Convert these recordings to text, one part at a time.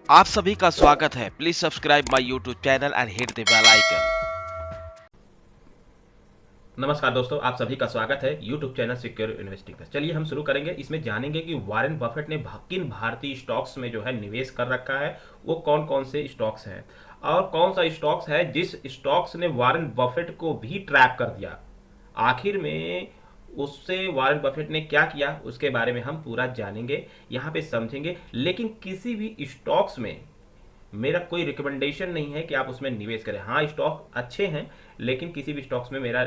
आप सभी का स्वागत है। Please subscribe my YouTube channel and hit the bell icon. नमस्कार दोस्तों, आप सभी का स्वागत है यूट्यूब चैनल सिक्योर इन्वेस्टिंग पर। चलिए हम शुरू करेंगे। इसमें जानेंगे कि वॉरेन बफेट ने किन भारतीय स्टॉक्स में जो है निवेश कर रखा है, वो कौन कौन से स्टॉक्स हैं और कौन सा स्टॉक्स है जिस स्टॉक्स ने वॉरेन बफेट को भी ट्रैप कर दिया। आखिर में उससे वॉरेन बफेट ने क्या किया, उसके बारे में हम पूरा जानेंगे, यहाँ पे समझेंगे। लेकिन किसी भी स्टॉक्स में मेरा कोई रिकमेंडेशन नहीं है कि आप उसमें निवेश करें। हाँ, स्टॉक अच्छे हैं, लेकिन किसी भी स्टॉक्स में मेरा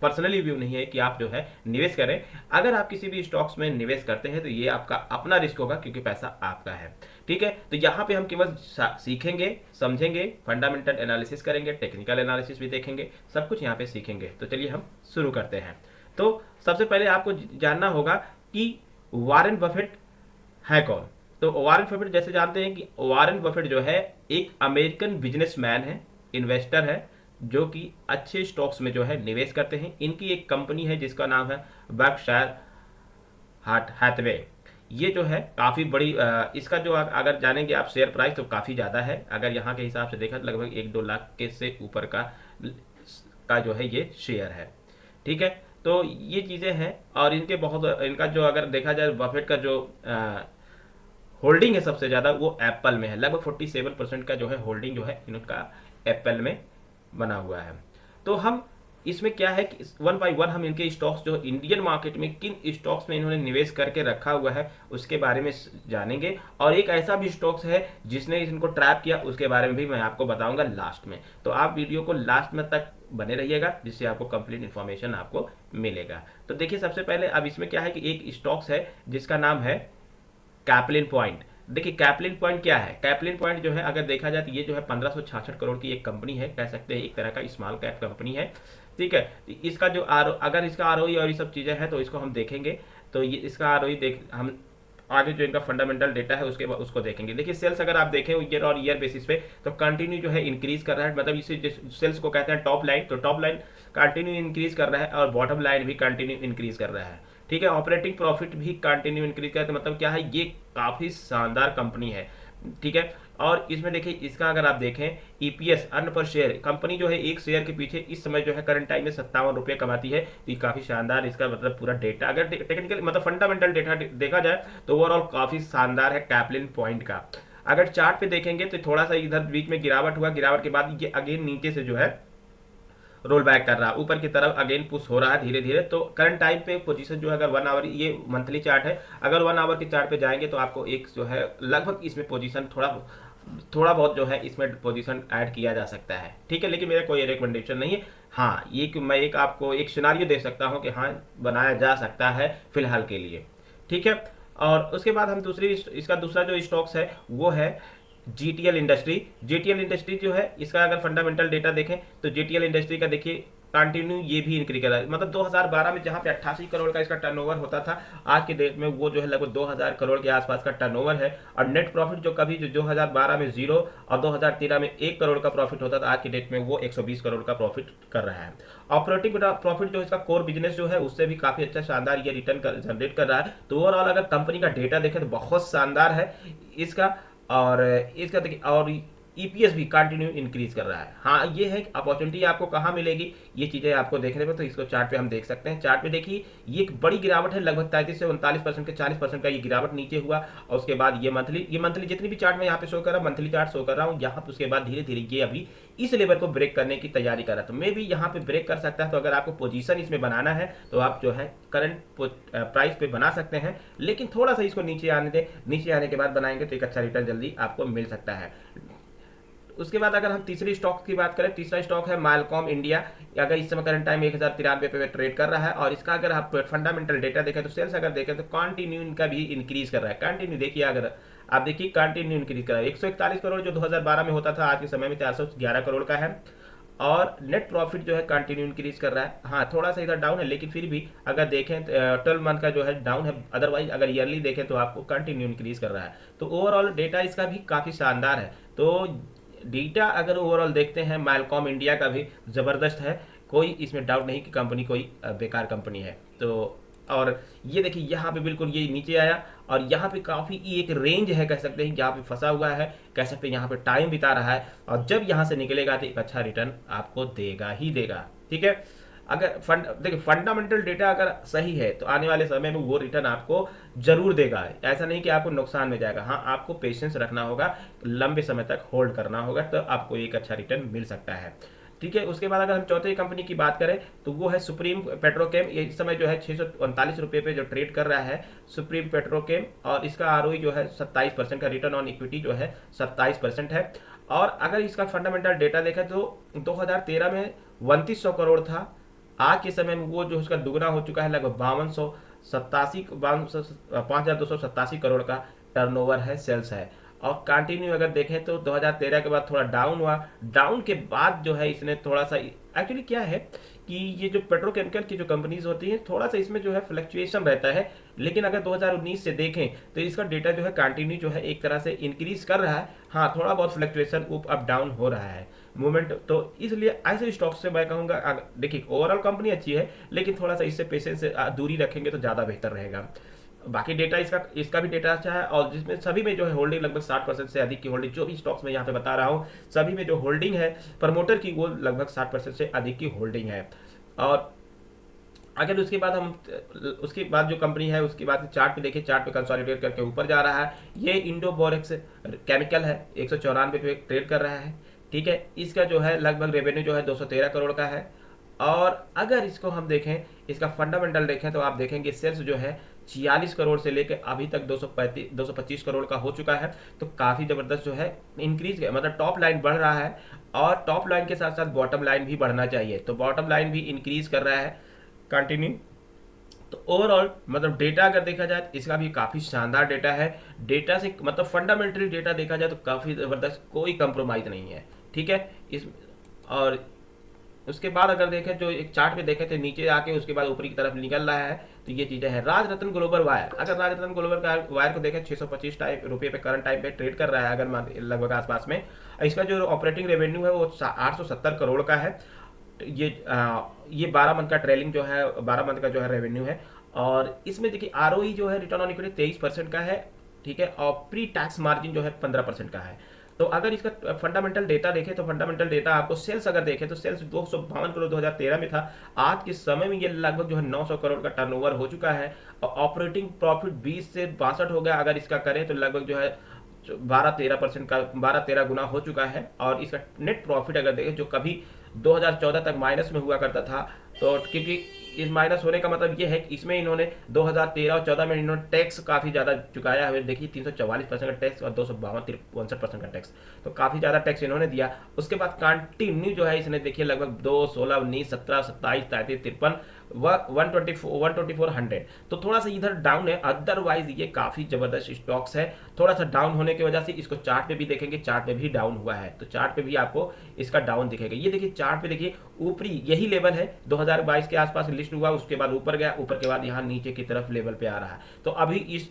पर्सनली व्यू नहीं है कि आप जो है निवेश करें। अगर आप किसी भी स्टॉक्स में निवेश करते हैं तो ये आपका अपना रिस्क होगा, क्योंकि पैसा आपका है। ठीक है, तो यहाँ पे हम केवल सीखेंगे, समझेंगे, फंडामेंटल एनालिसिस करेंगे, टेक्निकल एनालिसिस भी देखेंगे, सब कुछ यहाँ पे सीखेंगे। तो चलिए हम शुरू करते हैं। तो सबसे पहले आपको जानना होगा कि वॉरेन बफेट है कौन। तो वॉरेन बफेट जैसे जानते हैं कि वॉरेन बफेट जो है एक अमेरिकन बिजनेसमैन है, इन्वेस्टर है, जो कि अच्छे स्टॉक्स में जो है निवेश करते हैं। इनकी एक कंपनी है जिसका नाम है बर्कशायर हैथवे। ये जो है काफ़ी बड़ी इसका जो अगर जानेंगे आप शेयर प्राइस, तो काफ़ी ज़्यादा है। अगर यहाँ के हिसाब से देखा तो लगभग 1-2 लाख के से ऊपर का जो है ये शेयर है। ठीक है, तो ये चीज़ें हैं। और इनके बहुत इनका जो अगर देखा जाए बफेट का जो होल्डिंग है सबसे ज़्यादा वो एप्पल में है। लगभग 47% का जो है होल्डिंग जो है इनका एप्पल में बना हुआ है। तो हम इसमें क्या है कि वन बाय वन हम इनके स्टॉक्स जो इंडियन मार्केट में किन स्टॉक्स में इन्होंने निवेश करके रखा हुआ है उसके बारे में जानेंगे। और एक ऐसा भी स्टॉक्स है जिसने इनको ट्रैप किया, उसके बारे में भी मैं आपको बताऊंगा लास्ट में। तो आप वीडियो को लास्ट में तक बने रहिएगा, जिससे आपको कंप्लीट इन्फॉर्मेशन आपको मिलेगा। तो देखिए, सबसे पहले अब इसमें क्या है कि एक स्टॉक्स है जिसका नाम है कैपलिन पॉइंट। देखिए, कैपलिन पॉइंट क्या है। कैपलिन पॉइंट जो है अगर देखा जाए तो ये जो है 1566 करोड़ की एक कंपनी है, कह सकते हैं एक तरह का स्मॉल कैप कंपनी है। ठीक है, इसका जो अगर इसका आरओई और ये सब चीज़ें हैं तो इसको हम देखेंगे। तो ये इसका आरओई देख हम आगे जो इनका फंडामेंटल डेटा है उसके बाद उसको देखेंगे। देखिए, सेल्स अगर आप देखें ईयर और ईयर बेसिस पे तो कंटिन्यू जो है इंक्रीज कर रहा है। मतलब इसे सेल्स को कहते हैं टॉप लाइन, तो टॉप लाइन कंटिन्यू इंक्रीज कर रहा है और बॉटम लाइन भी कंटिन्यू इंक्रीज कर रहा है। ठीक है, ऑपरेटिंग प्रॉफिट भी कंटिन्यू इंक्रीज करते हैं। मतलब क्या है, ये काफ़ी शानदार कंपनी है। ठीक है, और इसमें देखिए इसका अगर आप देखें ईपीएस अर्न पर शेयर, कंपनी जो है एक शेयर के पीछे इस समय जो है करंट टाइम में 57 रुपये कमाती है। तो ये काफ़ी शानदार इसका मतलब पूरा डेटा अगर टेक्निकल मतलब फंडामेंटल डेटा देखा जाए तो ओवरऑल काफ़ी शानदार है कैपलिन पॉइंट का। अगर चार्ट पे देखेंगे तो थोड़ा सा इधर बीच में गिरावट हुआ, गिरावट के बाद ये अगेन नीचे से जो है रोल बैक कर रहा है, ऊपर की तरफ अगेन पुश हो रहा है धीरे धीरे। तो करंट टाइम पे पोजीशन जो है अगर 1 आवर, ये मंथली चार्ट है, अगर 1 आवर के चार्ट पे जाएंगे तो आपको एक जो है लगभग इसमें पोजीशन थोड़ा थोड़ा बहुत जो है इसमें पोजीशन ऐड किया जा सकता है। ठीक है, लेकिन मेरा कोई रिकमेंडेशन नहीं है। हाँ, ये कि मैं एक आपको एक सिनारियो दे सकता हूँ कि हाँ बनाया जा सकता है फिलहाल के लिए। ठीक है, और उसके बाद हम दूसरी इसका दूसरा जो स्टॉक्स है वो है जीटीएल इंडस्ट्री। जीटीएल इंडस्ट्री जो है इसका अगर फंडामेंटल डेटा देखें तो जीटीएल इंडस्ट्री का देखिए कंटिन्यू ये भी इंक्रीज कर रहा है। मतलब 2012 में जहां पे 88 करोड़ का इसका टर्नओवर होता था, आज के डेट में वो जो है लगभग 2000 करोड़ के आसपास का टर्नओवर है। और नेट प्रॉफिट जो कभी जो 2012 में जीरो और 2013 में 1 करोड़ का प्रॉफिट होता था, आज की डेट में वो 120 करोड़ का प्रॉफिट कर रहा है। ऑपरेटिंग प्रॉफिट जो इसका कोर बिजनेस जो है उससे भी काफी अच्छा शानदार ये रिटर्न जनरेट कर रहा है। तो ओवरऑल अगर कंपनी का डेटा देखें तो बहुत शानदार है इसका। और इसका देखिए, और ईपीएस भी कंटिन्यू इंक्रीज कर रहा है। हाँ, ये है कि अपॉर्चुनिटी आपको कहाँ मिलेगी, ये चीज़ें आपको देखने पर। तो इसको चार्ट पे हम देख सकते हैं। चार्ट पे देखिए ये एक बड़ी गिरावट है, लगभग 33 से 39% के 40% का ये गिरावट नीचे हुआ। और उसके बाद ये मंथली जितनी भी चार्ट में यहाँ पे शो कर रहा हूँ, मंथली चार्ट शो कर रहा हूँ यहाँ पे। उसके बाद धीरे धीरे ये अभी इस लेवल को ब्रेक करने की तैयारी कर रहा है। तो मे भी यहाँ पे ब्रेक कर सकता है। तो अगर आपको पोजीशन इसमें बनाना है तो आप जो है करंट प्राइस पे बना सकते हैं, लेकिन थोड़ा सा इसको नीचे आने दें। नीचे आने के बाद बनाएंगे तो एक अच्छा रिटर्न जल्दी आपको मिल सकता है। उसके बाद अगर हम तीसरी स्टॉक की बात करें, तीसरा स्टॉक है मालकॉम इंडिया। अगर इस समय करंट टाइम 1093 पे ट्रेड कर रहा है। और इसका अगर आप फंडामेंटल डेटा देखें तो सेल्स अगर देखें तो कंटिन्यू इनका भी इंक्रीज कर रहा है। कंटिन्यू देखिए, अगर आप देखिए कंटिन्यू इंक्रीज कर रहा है। 141 करोड़ जो 2012 में होता था, आज के समय में 411 करोड़ का है। और नेट प्रॉफिट जो है कंटिन्यू इंक्रीज कर रहा है। हाँ, थोड़ा सा इधर डाउन है, लेकिन फिर भी अगर देखें 12 मंथ का जो है डाउन है। अदरवाइज अगर ईयरली देखें तो आपको कंटिन्यू इंक्रीज कर रहा है। तो ओवरऑल डेटा इसका भी काफ़ी शानदार है। तो डेटा अगर ओवरऑल देखते हैं मालकॉम इंडिया का भी ज़बरदस्त है। कोई इसमें डाउट नहीं कि कंपनी कोई बेकार कंपनी है। तो और ये देखिए यहाँ पे बिल्कुल ये नीचे आया और यहाँ पे काफ़ी एक रेंज है, कह सकते हैं यहाँ पे फंसा हुआ है, कह सकते हैं यहाँ पे टाइम बिता रहा है और जब यहाँ से निकलेगा तो एक अच्छा रिटर्न आपको देगा ही देगा। ठीक है, अगर देखिए फंडामेंटल डेटा अगर सही है तो आने वाले समय में वो रिटर्न आपको जरूर देगा। ऐसा नहीं कि आपको नुकसान में जाएगा, हाँ आपको पेशेंस रखना होगा, लंबे समय तक होल्ड करना होगा, तो आपको एक अच्छा रिटर्न मिल सकता है। ठीक है, उसके बाद अगर हम चौथी कंपनी की बात करें तो वो है सुप्रीम पेट्रोकेम। ये इस समय जो है 639 रुपये पे जो ट्रेड कर रहा है सुप्रीम पेट्रोकेम, और इसका आरओई जो है 27% का, रिटर्न ऑन इक्विटी जो है 27% है। और अगर इसका फंडामेंटल डेटा देखें तो 2013 में 3200 करोड़ था, आज के समय में वो जो उसका दुगना हो चुका है, लगभग 5287 करोड़ का टर्नओवर है, सेल्स है। और कंटिन्यू अगर देखें तो 2013 के बाद थोड़ा डाउन हुआ, डाउन के बाद जो है इसने थोड़ा सा, एक्चुअली क्या है कि ये जो पेट्रोकेमिकल की जो कंपनीज होती हैं थोड़ा सा इसमें जो है फ्लक्चुएशन रहता है, लेकिन अगर 2019 से देखें तो इसका डेटा जो है कंटिन्यू जो है एक तरह से इंक्रीज कर रहा है। हाँ थोड़ा बहुत फ्लक्चुएशन अप डाउन हो रहा है मूवमेंट, तो इसलिए ऐसे स्टॉक से मैं कहूँगा देखिए ओवरऑल कंपनी अच्छी है, लेकिन थोड़ा सा इससे पेशेंस से दूरी रखेंगे तो ज़्यादा बेहतर रहेगा। बाकी डेटा इसका भी डेटा अच्छा है, और जिसमें सभी में जो है होल्डिंग लगभग 60% से अधिक की होल्डिंग, जो भी स्टॉक्स में यहाँ पे बता रहा हूँ सभी में जो होल्डिंग है प्रमोटर की वो लगभग 60% से अधिक की होल्डिंग है। और अगर उसके बाद जो कंपनी है उसके बाद चार्ट पे देखिए, चार्ट पे कंसोलिडेट करके ऊपर जा रहा है। ये इंडो बोरेक्स केमिकल है, 194 पे ट्रेड कर रहा है। ठीक है, इसका जो है लगभग रेवेन्यू जो है 213 करोड़ का है। और अगर इसको हम देखें, इसका फंडामेंटल देखें तो आप देखेंगे सेल्स जो है 46 करोड़ से लेकर अभी तक 225 करोड़ का हो चुका है, तो काफ़ी ज़बरदस्त जो है इंक्रीज, मतलब टॉप लाइन बढ़ रहा है, और टॉप लाइन के साथ साथ बॉटम लाइन भी बढ़ना चाहिए, तो बॉटम लाइन भी इंक्रीज कर रहा है कंटिन्यू। तो ओवरऑल मतलब डेटा अगर देखा जाए तो इसका भी काफ़ी शानदार डेटा है, डेटा से मतलब फंडामेंटली डेटा देखा जाए तो काफ़ी ज़बरदस्त, कोई कंप्रोमाइज़ नहीं है। ठीक है, इस और उसके बाद अगर देखें जो एक चार्ट पे देखें तो नीचे आके उसके बाद ऊपरी की तरफ निकल रहा है, तो ये चीज़ें हैं। राजरत्न ग्लोबल वायर, अगर राजरत्न ग्लोबल वायर को देखें 625 रुपये पे करंट टाइम पे ट्रेड कर रहा है, अगर लगभग आसपास में। इसका जो ऑपरेटिंग रेवेन्यू है वो 870 करोड़ का है। ये 12 मंथ का ट्रेलिंग जो है 12 मंथ का जो है रेवेन्यू है। और इसमें देखिए आरओई जो है रिटर्न ऑन इक्विटी 23% का है। ठीक है, और प्री टैक्स मार्जिन जो है 15% का है। तो अगर इसका फंडामेंटल डेटा देखें तो फंडामेंटल डेटा आपको सेल्स अगर देखें तो सेल्स 252 करोड़ 2013 में था, आज के समय में ये लगभग जो है 900 करोड़ का टर्नओवर हो चुका है। और ऑपरेटिंग प्रॉफिट 20 से 62 हो गया, अगर इसका करें तो लगभग जो है 12-13% का 12-13 गुना हो चुका है। और इसका नेट प्रॉफिट अगर देखें जो कभी 2014 तक माइनस में हुआ करता था, तो क्योंकि इस माइनस होने का मतलब ये है कि इसमें इन्होंने 2013 और 14 में इन्होंने टैक्स काफ़ी ज़्यादा चुकाया है। देखिए 344% का टैक्स और 252-63% का टैक्स, तो काफ़ी ज़्यादा टैक्स इन्होंने दिया। उसके बाद कंटिन्यू जो है इसने देखिए लगभग 2, 16, 19, 17, 27, 33, 53, 124, तो थोड़ा सा इधर डाउन है, अदरवाइज ये काफ़ी ज़बरदस्त स्टॉक्स है। थोड़ा सा डाउन होने की वजह से इसको चार्ट पे भी देखेंगे, चार्ट पे भी डाउन हुआ है, तो चार्ट पे भी आपको इसका डाउन दिखेगा। ये देखिए चार्ट पे देखिए ऊपरी यही लेवल है, 2022 के आसपास लिस्ट हुआ, उसके बाद ऊपर गया, ऊपर के बाद यहाँ नीचे की तरफ लेवल पे आ रहा है। तो अभी इस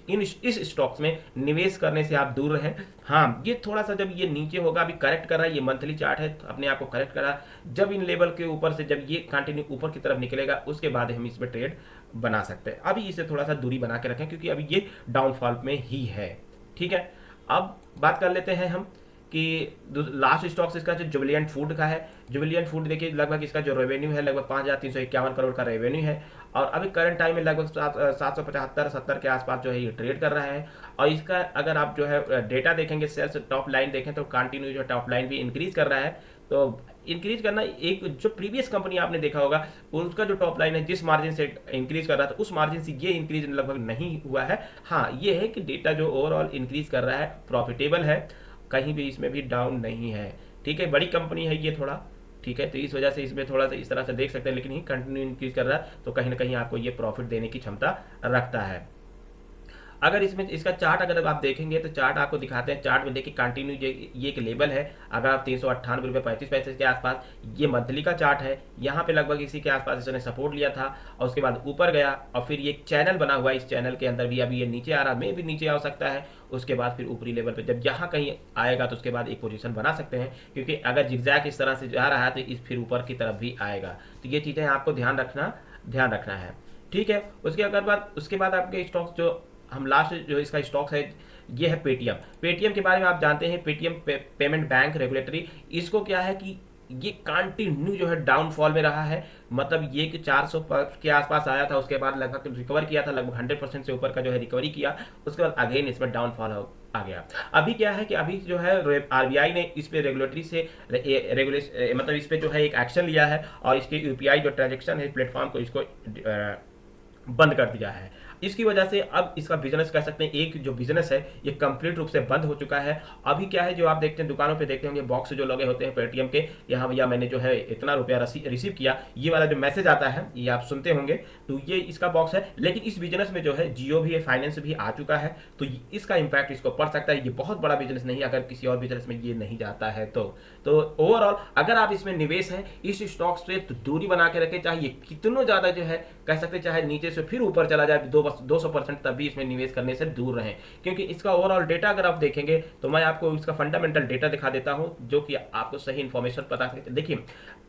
स्टॉक्स में निवेश करने से आप दूर रहें। हाँ, ये थोड़ा सा जब ये नीचे होगा, अभी करेक्ट कर रहा है, ये मंथली चार्ट है, अपने आप को करेक्ट कर रहा है। जब इन लेवल के ऊपर से जब ये कंटिन्यू ऊपर की तरफ निकलेगा उसके बाद हम इसमें ट्रेड बना सकते हैं। अभी इसे थोड़ा सा दूरी बना के रखें क्योंकि अभी ये डाउनफॉल में ही है। ठीक है, अब बात कर लेते हैं हम कि लास्ट स्टॉक्स इसका जो जुबिलिएंट फूड का है। जुबिलिएंट फूड देखिए लगभग इसका जो रेवेन्यू है लगभग 5351 करोड़ का रेवेन्यू है, और अभी करंट टाइम में लगभग 775-70 के आसपास जो है ये ट्रेड कर रहा है। और इसका अगर आप जो है डेटा देखेंगे, सेल्स टॉप लाइन देखें तो कंटिन्यू जो टॉप लाइन भी इंक्रीज कर रहा है। तो इंक्रीज करना, एक जो प्रीवियस कंपनी आपने देखा होगा उसका जो टॉप लाइन है जिस मार्जिन से इंक्रीज कर रहा था उस मार्जिन से ये इंक्रीज लगभग नहीं हुआ है। हाँ, ये है कि डेटा जो ओवरऑल इंक्रीज कर रहा है, प्रॉफिटेबल है, कहीं भी इसमें भी डाउन नहीं है। ठीक है, बड़ी कंपनी है ये थोड़ा, ठीक है, तो इस वजह से इसमें थोड़ा सा इस तरह से देख सकते हैं, लेकिन ये कंटिन्यू इंक्रीज कर रहा है तो कहीं ना कहीं आपको ये प्रॉफिट देने की क्षमता रखता है। अगर इसमें इसका चार्ट अगर आप देखेंगे तो चार्ट आपको दिखाते हैं। चार्ट में देखिए कंटिन्यू ये एक लेवल है, अगर आप 398 रुपये 35 पैसे के आसपास, ये मंथली का चार्ट है, यहाँ पे लगभग इसी के आसपास इसने सपोर्ट लिया था और उसके बाद ऊपर गया और फिर ये एक चैनल बना हुआ है, इस चैनल के अंदर भी अभी ये नीचे आ रहा है, भी नीचे आ सकता है। उसके बाद फिर ऊपरी लेवल पे जब यहाँ कहीं आएगा तो उसके बाद एक पोजीशन बना सकते हैं, क्योंकि अगर जिगजैग इस तरह से जा रहा है तो इस फिर ऊपर की तरफ भी आएगा। तो ये चीज़ें आपको ध्यान रखना है। ठीक है। उसके बाद आपके स्टॉक्स जो हम लास्ट जो इसका स्टॉक्स है ये है पेटीएम। पेटीएम के बारे में आप जानते हैं, पेटीएम पेमेंट बैंक रेगुलेटरी, इसको क्या है कि ये कंटिन्यू जो है डाउनफॉल में रहा है। मतलब ये कि 400 के आसपास आया था, उसके बाद लगभग रिकवर किया था, लगभग 100% से ऊपर का जो है रिकवरी किया, उसके बाद अगेन इसमें डाउनफॉल आ गया। अभी क्या है कि अभी जो है आरबीआई ने इस पे रेगुलेटरी से मतलब इस पे जो है एक एक्शन लिया है और इसके यूपीआई जो ट्रांजेक्शन है प्लेटफॉर्म को इसको बंद कर दिया है। इसकी वजह से अब इसका बिजनेस कह सकते हैं, एक जो बिजनेस है ये कंप्लीट रूप से बंद हो चुका है। अभी क्या है, जो आप देखते हैं दुकानों पे देखते होंगे बॉक्स जो लगे होते हैं पेटीएम के, यहाँ भैया मैंने जो है इतना रुपया रिसीव किया, ये वाला जो मैसेज आता है ये आप सुनते होंगे, तो ये इसका बॉक्स है। लेकिन इस बिजनेस में जो है जियो भी है, फाइनेंस भी आ चुका है, तो इसका इंपैक्ट इसको पड़ सकता है। ये बहुत बड़ा बिजनेस नहीं, अगर किसी और बिजनेस में ये नहीं जाता है तो ओवरऑल अगर आप इसमें निवेश है इस स्टॉक्स पे तो दूरी बना के रखें, चाहे ये कितनों ज्यादा जो है कह सकते, चाहे नीचे से फिर ऊपर चला जाए 200%, तब भी इसमें निवेश करने से दूर रहें। क्योंकि इसका ओवरऑल डेटा अगर आप देखेंगे तो मैं आपको इसका फंडामेंटल डेटा दिखा देता हूं जो कि आपको सही इन्फॉर्मेशन पता चले। देखिए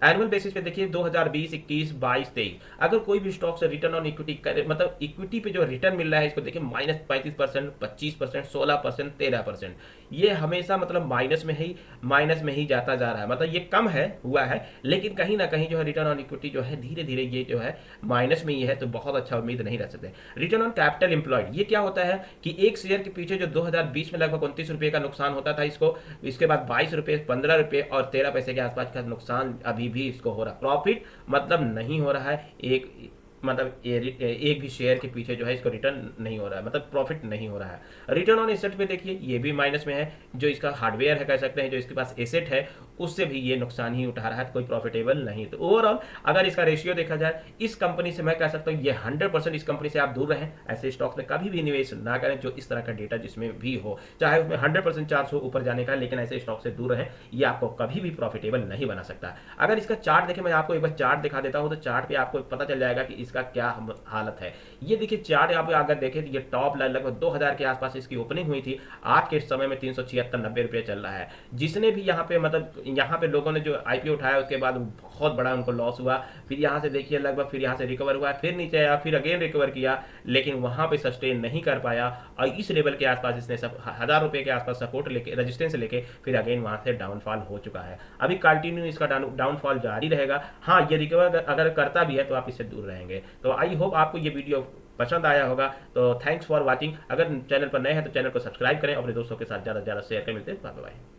एनुअल बेसिस पे देखिए 2020, 21, 22, 23 अगर कोई भी स्टॉक से रिटर्न ऑन इक्विटी करे, मतलब इक्विटी पे जो रिटर्न मिल रहा है इसको देखिए -35%, 25%, 16%, 13%, ये हमेशा मतलब माइनस में ही जाता जा रहा है। मतलब ये कम है हुआ है, लेकिन कहीं ना कहीं जो है रिटर्न ऑन इक्विटी जो है धीरे धीरे ये जो है माइनस में ही है, तो बहुत अच्छा उम्मीद नहीं रह सकते। रिटर्न ऑन कैपिटल एम्प्लॉयड, ये क्या होता है कि एक शेयर के पीछे जो 2020 में लगभग 29 रुपये का नुकसान होता था इसको, इसके बाद 22 रुपये, 15 रुपये और 13 पैसे के आसपास का नुकसान अभी भी इसको हो रहा। प्रॉफिट मतलब नहीं हो रहा है, एक भी शेयर के पीछे जो है इसको रिटर्न नहीं हो रहा है, मतलब प्रॉफिट नहीं हो रहा है। रिटर्न ऑन एसेट पे देखिए ये भी माइनस में है, जो इसका हार्डवेयर है कह सकते हैं, जो इसके पास एसेट है उससे भी ये नुकसान ही उठा रहा है, कोई प्रॉफिटेबल नहीं। तो ओवरऑल अगर इसका रेशियो देखा जाए इस कंपनी से मैं कह सकता हूँ ये 100% इस कंपनी से आप दूर रहें, ऐसे स्टॉक्स में कभी भी निवेश ना करें जो इस तरह का डेटा जिसमें भी हो, चाहे उसमें 100% 400 ऊपर जाने का, लेकिन ऐसे स्टॉक से दूर रहें, ये आपको कभी भी प्रॉफिटेबल नहीं बना सकता। अगर इसका चार्ट देखें, मैं आपको एक बार चार्ट दिखा देता हूँ, तो चार्ट पे आपको पता चल जाएगा कि इसका क्या हालत है। ये देखिए चार्ट आप अगर देखें तो ये टॉप लाइन लगभग 2000 के आसपास इसकी ओपनिंग हुई थी, आज के समय में 376-90 रुपये चल रहा है। जिसने भी यहाँ पे मतलब यहाँ पे लोगों ने जो आईपीओ उठाया उसके बाद बहुत बड़ा उनको लॉस हुआ, फिर यहाँ से देखिए लगभग फिर यहाँ से रिकवर हुआ, फिर नीचे आया, फिर अगेन रिकवर किया, लेकिन वहाँ पे सस्टेन नहीं कर पाया और इस लेवल के आसपास इसने 1000 रुपये के आसपास सपोर्ट लेके, रेजिस्टेंस लेके फिर अगेन वहाँ से डाउनफॉल हो चुका है। अभी कंटिन्यू इसका डाउनफॉल जारी रहेगा। हाँ, ये रिकवर अगर करता भी है तो आप इससे दूर रहेंगे। तो आई होप आपको ये वीडियो पसंद आया होगा। तो थैंक्स फॉर वॉचिंग। अगर चैनल पर नए हैं तो चैनल को सब्सक्राइब करें, अपने दोस्तों के साथ ज़्यादा से ज़्यादा शेयर करें। मिलते हैं, बाय बाय।